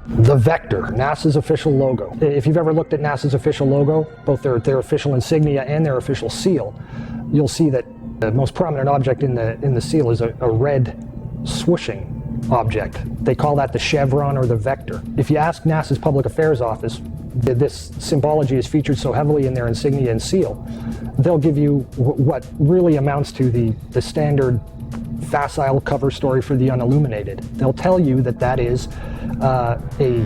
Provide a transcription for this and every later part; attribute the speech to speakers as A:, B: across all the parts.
A: The Vector, NASA's official logo. If you've ever looked at NASA's official logo, both their official insignia and their official seal, you'll see that the most prominent object in the seal is a red swooshing object. They call that the chevron or the vector. If you ask NASA's Public Affairs Office, this symbology is featured so heavily in their insignia and seal, they'll give you what really amounts to the standard facile cover story for the unilluminated. They'll tell you that that is a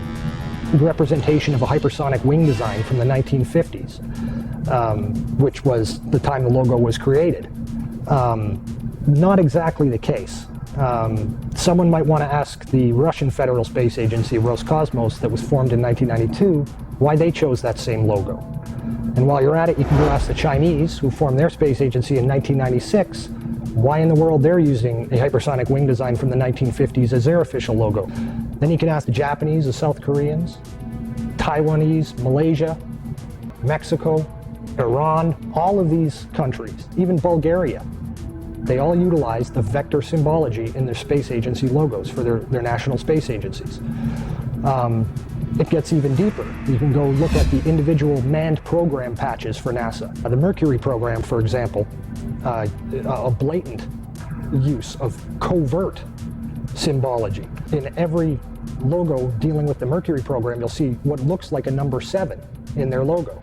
A: representation of a hypersonic wing design from the 1950s, which was the time the logo was created. Not exactly the case. Someone might want to ask the Russian Federal Space Agency, Roscosmos, that was formed in 1992, why they chose that same logo. And while you're at it, you can go ask the Chinese, who formed their space agency in 1996, why in the world they're using a hypersonic wing design from the 1950s as their official logo. Then you can ask the Japanese, the South Koreans, Taiwanese, Malaysia, Mexico, Iran, all of these countries, even Bulgaria. They all utilize the vector symbology in their space agency logos for their national space agencies. It gets even deeper. You can go look at the individual manned program patches for NASA. The Mercury program, for example, a blatant use of covert symbology. In every logo dealing with the Mercury program, you'll see what looks like a number 7 in their logo.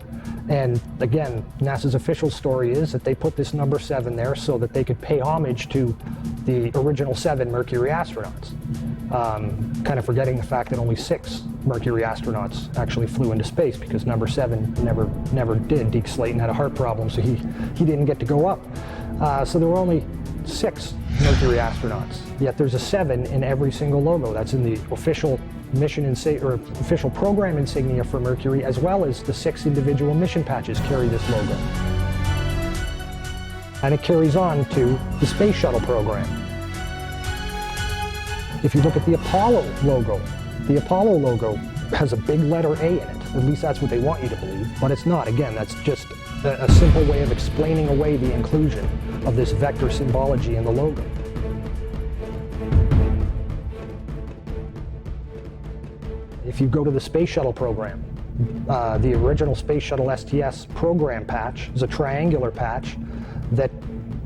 A: And again, NASA's official story is that they put this number 7 there so that they could pay homage to the original 7 Mercury astronauts. Kind of forgetting the fact that only 6 Mercury astronauts actually flew into space, because number 7 never did. Deke Slayton had a heart problem, so he didn't get to go up. So there were only 6 Mercury astronauts, yet there's a 7 in every single logo. That's in the official mission or official program insignia for Mercury, as well as the 6 individual mission patches carry this logo. And it carries on to the Space Shuttle program. If you look at the Apollo logo has a big letter A in it. At least that's what they want you to believe, but it's not. Again, that's just a simple way of explaining away the inclusion of this vector symbology in the logo. If you go to the Space Shuttle program, the original Space Shuttle STS program patch is a triangular patch that,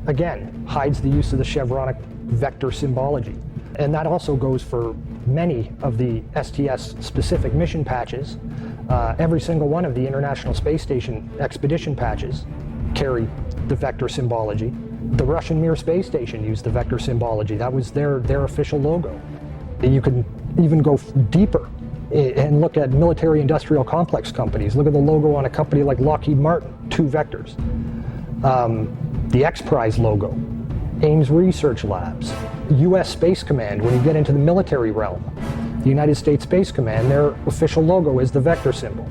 A: again, hides the use of the chevronic vector symbology. And that also goes for many of the STS-specific mission patches. Every single one of the International Space Station expedition patches carry the vector symbology. The Russian Mir space station used the vector symbology. That was their official logo. You can even go deeper and look at military-industrial complex companies. Look at the logo on a company like Lockheed Martin, 2 vectors. The X Prize logo, Ames Research Labs, U.S. Space Command. When you get into the military realm, the United States Space Command, their official logo is the vector symbol.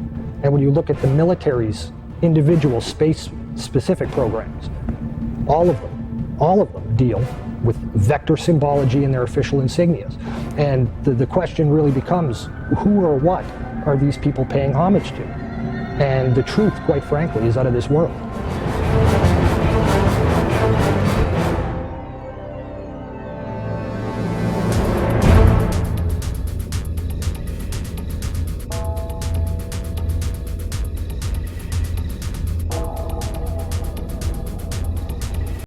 A: And when you look at the military's individual space-specific programs, all of them deal with vector symbology in their official insignias. And the question really becomes, who or what are these people paying homage to? And the truth, quite frankly, is out of this world.